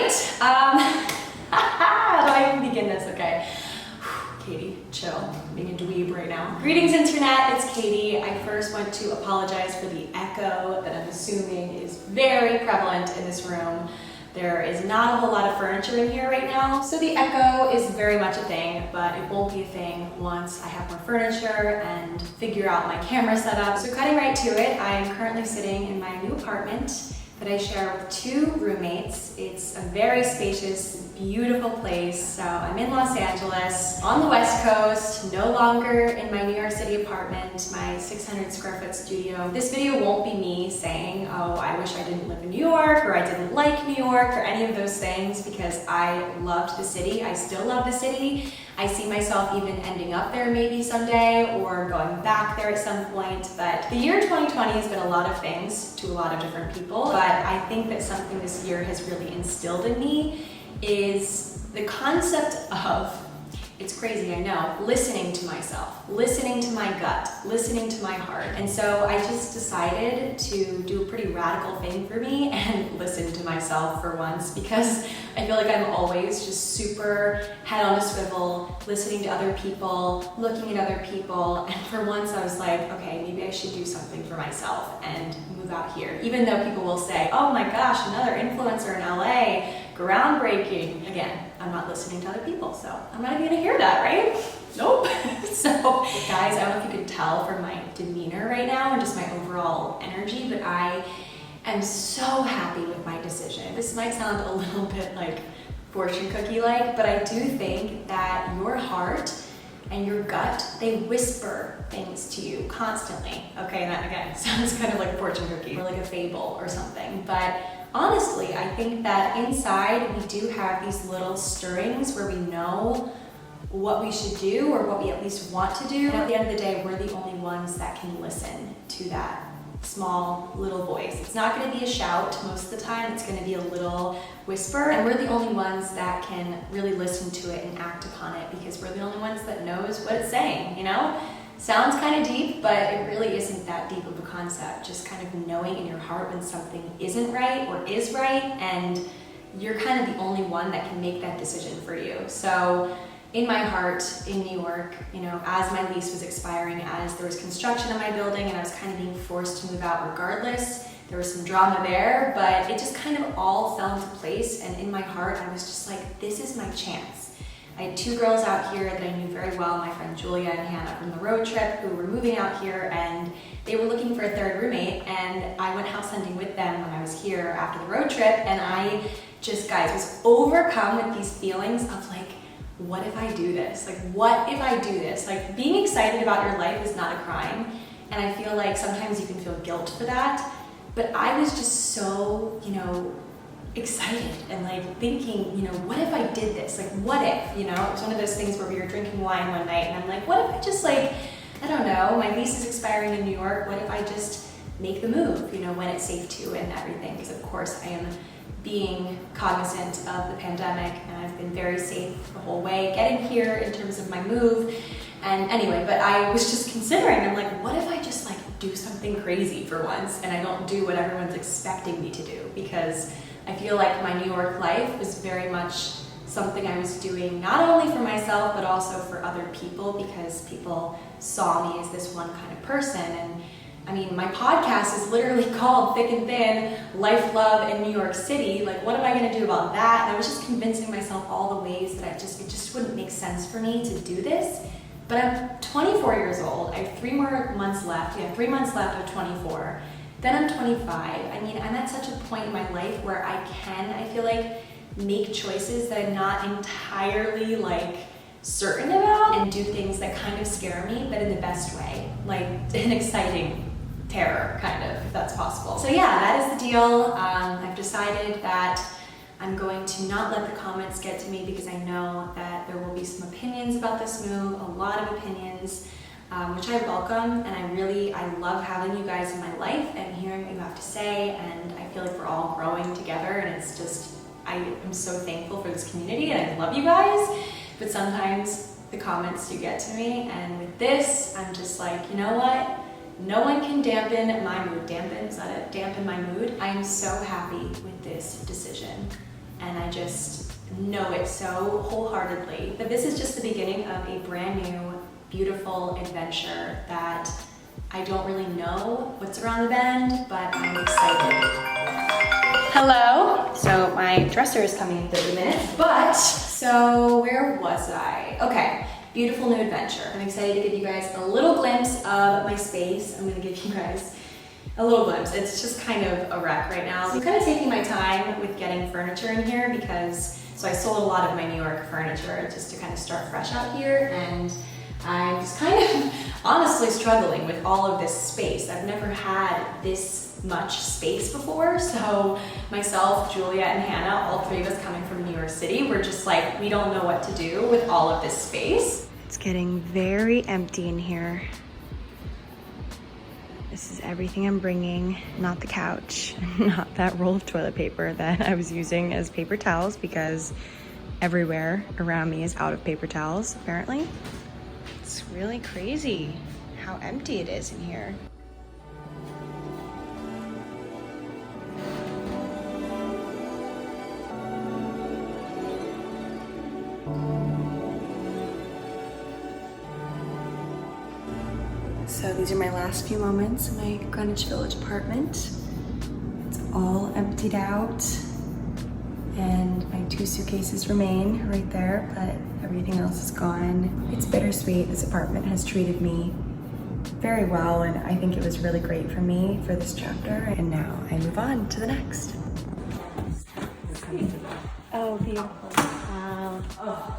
right. How do I even begin this? Okay. Katie, chill. I'm being a dweeb right now. Greetings, internet. It's Katie. I first want to apologize for the echo that I'm assuming is very prevalent in this room. There is not a whole lot of furniture in here right now, so the echo is very much a thing, but it won't be a thing once I have more furniture and figure out my camera setup. So cutting right to it, I am currently sitting in my new apartment that I share with 2 roommates. It's a very spacious, beautiful place. So I'm in Los Angeles, on the West Coast, no longer in my New York City apartment, my 600 square foot studio. This video won't be me saying, oh, I wish I didn't live in New York, or I didn't like New York, or any of those things, because I loved the city. I still love the city. I see myself even ending up there maybe someday, or going back there at some point. But the year 2020 has been a lot of things to a lot of different people. But I think that something this year has really instilled in me is the concept of, it's crazy, I know, listening to myself, listening to my gut, listening to my heart. And so I just decided to do a pretty radical thing for me and listen to myself for once, because I feel like I'm always just super head on a swivel, listening to other people, looking at other people. And for once I was like, okay, maybe I should do something for myself and move out here. Even though people will say, oh my gosh, another influencer in LA, groundbreaking. Again, I'm not listening to other people, so I'm not even gonna hear that, right? Nope. So, guys, I don't know if you can tell from my demeanor right now and just my overall energy, but I am so happy with my decision. This might sound a little bit like fortune cookie-like, but I do think that your heart and your gut, they whisper things to you constantly. Okay, and that again sounds kind of like a fortune cookie or like a fable or something, but honestly, I think that inside we do have these little stirrings where we know what we should do, or what we at least want to do. And at the end of the day, we're the only ones that can listen to that small little voice. It's not going to be a shout most of the time, it's going to be a little whisper, and we're the only ones that can really listen to it and act upon it, because we're the only ones that knows what it's saying, you know? Sounds kind of deep, but it really isn't that deep of a concept. Just kind of knowing in your heart when something isn't right or is right, and you're kind of the only one that can make that decision for you. So in my heart in New York, you know, as my lease was expiring, as there was construction on my building and I was kind of being forced to move out regardless, there was some drama there, but it just kind of all fell into place. And in my heart, I was just like, this is my chance. I had 2 girls out here that I knew very well, my friend Julia and Hannah from the road trip, who were moving out here, and they were looking for a 3rd roommate, and I went house hunting with them when I was here after the road trip, and I just, guys, was overcome with these feelings of like, what if I do this? Like, what if I do this? Like, being excited about your life is not a crime, and I feel like sometimes you can feel guilt for that, but I was just so, you know, excited and like thinking, you know, what if I did this? Like, what if, you know? It was one of those things where we were drinking wine one night and I'm like, what if I just like, I don't know, my lease is expiring in New York, what if I just make the move, you know, when it's safe to and everything? Because of course I am being cognizant of the pandemic, and I've been very safe the whole way getting here in terms of my move. And anyway, but I was just considering, I'm like, what if I just like do something crazy for once and I don't do what everyone's expecting me to do? Because I feel like my New York life was very much something I was doing not only for myself, but also for other people, because people saw me as this one kind of person. And I mean, my podcast is literally called Thick and Thin, Life, Love, in New York City. Like, what am I gonna do about that? And I was just convincing myself all the ways that it just wouldn't make sense for me to do this. But I'm 24 years old, I have 3 more months left. Yeah, 3 months left of 24. Then I'm 25. I mean, I'm at such a point in my life where I feel like, make choices that I'm not entirely like certain about, and do things that kind of scare me, but in the best way, like an exciting terror, kind of, if that's possible. So yeah, that is the deal. I've decided that I'm going to not let the comments get to me, because I know that there will be some opinions about this move, a lot of opinions, which I welcome, and I love having you guys in my life and hearing what you have to say, and I feel like we're all growing together, and it's just, I am so thankful for this community, and I love you guys, but sometimes the comments do get to me, and with this, I'm just like, you know what? No one can dampen my mood. Dampen, is that it? Dampen my mood. I am so happy with this decision. And just know it so wholeheartedly that this is just the beginning of a brand new, beautiful adventure that I don't really know what's around the bend, but I'm excited. Hello. So my dresser is coming in 30 minutes, but so where was I? Okay, beautiful new adventure. I'm excited to give you guys a little glimpse of my space. I'm gonna give you guys a little glimpse. It's just kind of a wreck right now. So I'm kind of taking my time with getting furniture in here because, so I sold a lot of my New York furniture just to kind of start fresh out here, and I'm just kind of honestly struggling with all of this space. I've never had this much space before, so myself, Julia, and Hannah, all three of us coming from New York City, we're just like, we don't know what to do with all of this space. It's getting very empty in here. This is everything I'm bringing, not the couch, not that roll of toilet paper that I was using as paper towels because everywhere around me is out of paper towels, apparently. It's really crazy how empty it is in here. So these are my last few moments in my Greenwich Village apartment. It's all emptied out and my 2 suitcases remain right there, but everything else is gone. It's bittersweet. This apartment has treated me very well, and I think it was really great for me for this chapter. And now I move on to the next. Oh, beautiful. Wow. Oh.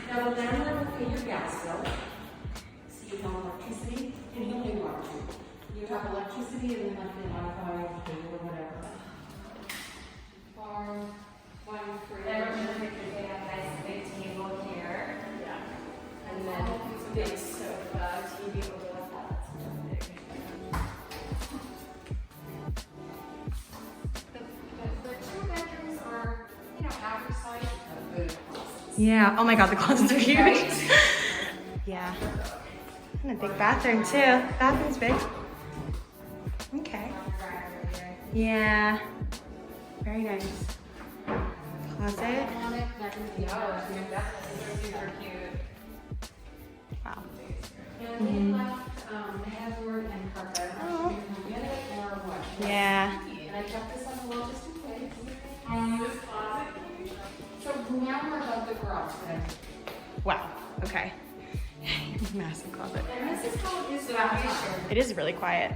Now, the landlord will pay your gas bill, so you have electricity, and he'll pay water. You have electricity and then monthly Wi-Fi or cable or whatever. Farm, wine free. Then we're gonna make a nice big table here. Yeah. And then it's a big sofa, TV over like that. The 2 bedrooms are, you know, average size. Yeah, oh my god, the closets are huge. Yeah. And a big bathroom too. Bathroom's big. Okay. Yeah. Very nice. Closet. Wow. Oh. Yeah. And I kept this on the wall just in case. So now we're above the garage. Wow. Okay. Massive closet. And this is how it is. It is really quiet.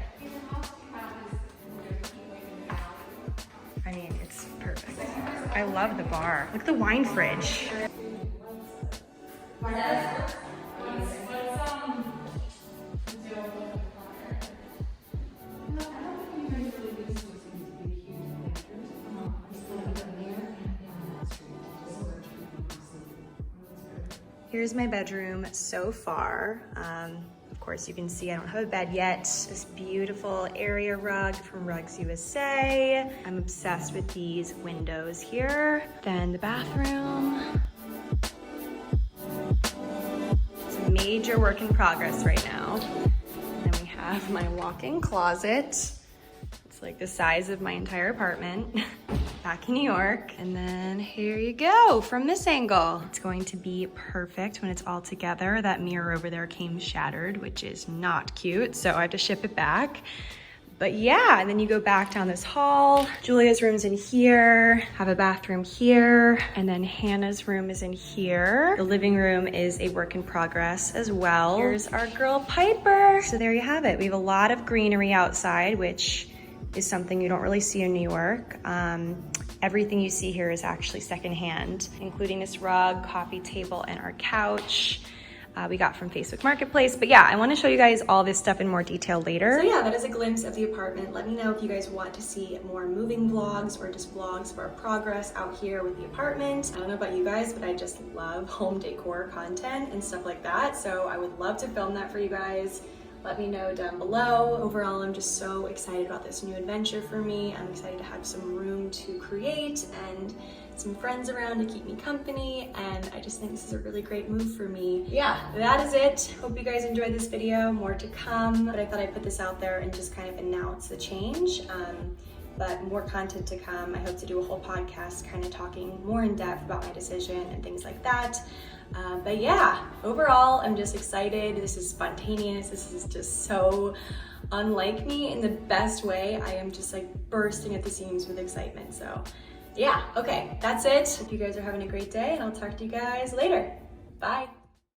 I mean, it's perfect. I love the bar. Look at the wine fridge. Here's my bedroom so far. Of course, you can see I don't have a bed yet. This beautiful area rug from Rugs USA. I'm obsessed with these windows here. Then the bathroom. It's a major work in progress right now. And then we have my walk-in closet. It's like the size of my entire apartment. Back in New York. And then here you go from this angle. It's going to be perfect when it's all together. That mirror over there came shattered, which is not cute, so I have to ship it back. But yeah, and then you go back down this hall. Julia's room's in here, have a bathroom here, and then Hannah's room is in here. The living room is a work in progress as well. Here's our girl Piper. So there you have it. We have a lot of greenery outside, which is something you don't really see in New York. Everything you see here is actually secondhand, including this rug, coffee table, and our couch. We got from Facebook Marketplace. But yeah, I want to show you guys all this stuff in more detail later. So yeah, that is a glimpse of the apartment. Let me know if you guys want to see more moving vlogs or just vlogs of our progress out here with the apartment. I don't know about you guys, but I just love home decor content and stuff like that. So I would love to film that for you guys. let me know down below. Overall, I'm just so excited about this new adventure for me. I'm excited to have some room to create and some friends around to keep me company, and I just think this is a really great move for me. Yeah, that is it. Hope you guys enjoyed this video. More to come, but I thought I'd put this out there and just kind of announce the change. But more content to come. I hope to do a whole podcast kind of talking more in depth about my decision and things like that. But yeah, overall, I'm just excited. This is spontaneous. This is just so unlike me in the best way. I am just like bursting at the seams with excitement. So yeah, okay, that's it. Hope you guys are having a great day, and I'll talk to you guys later. Bye.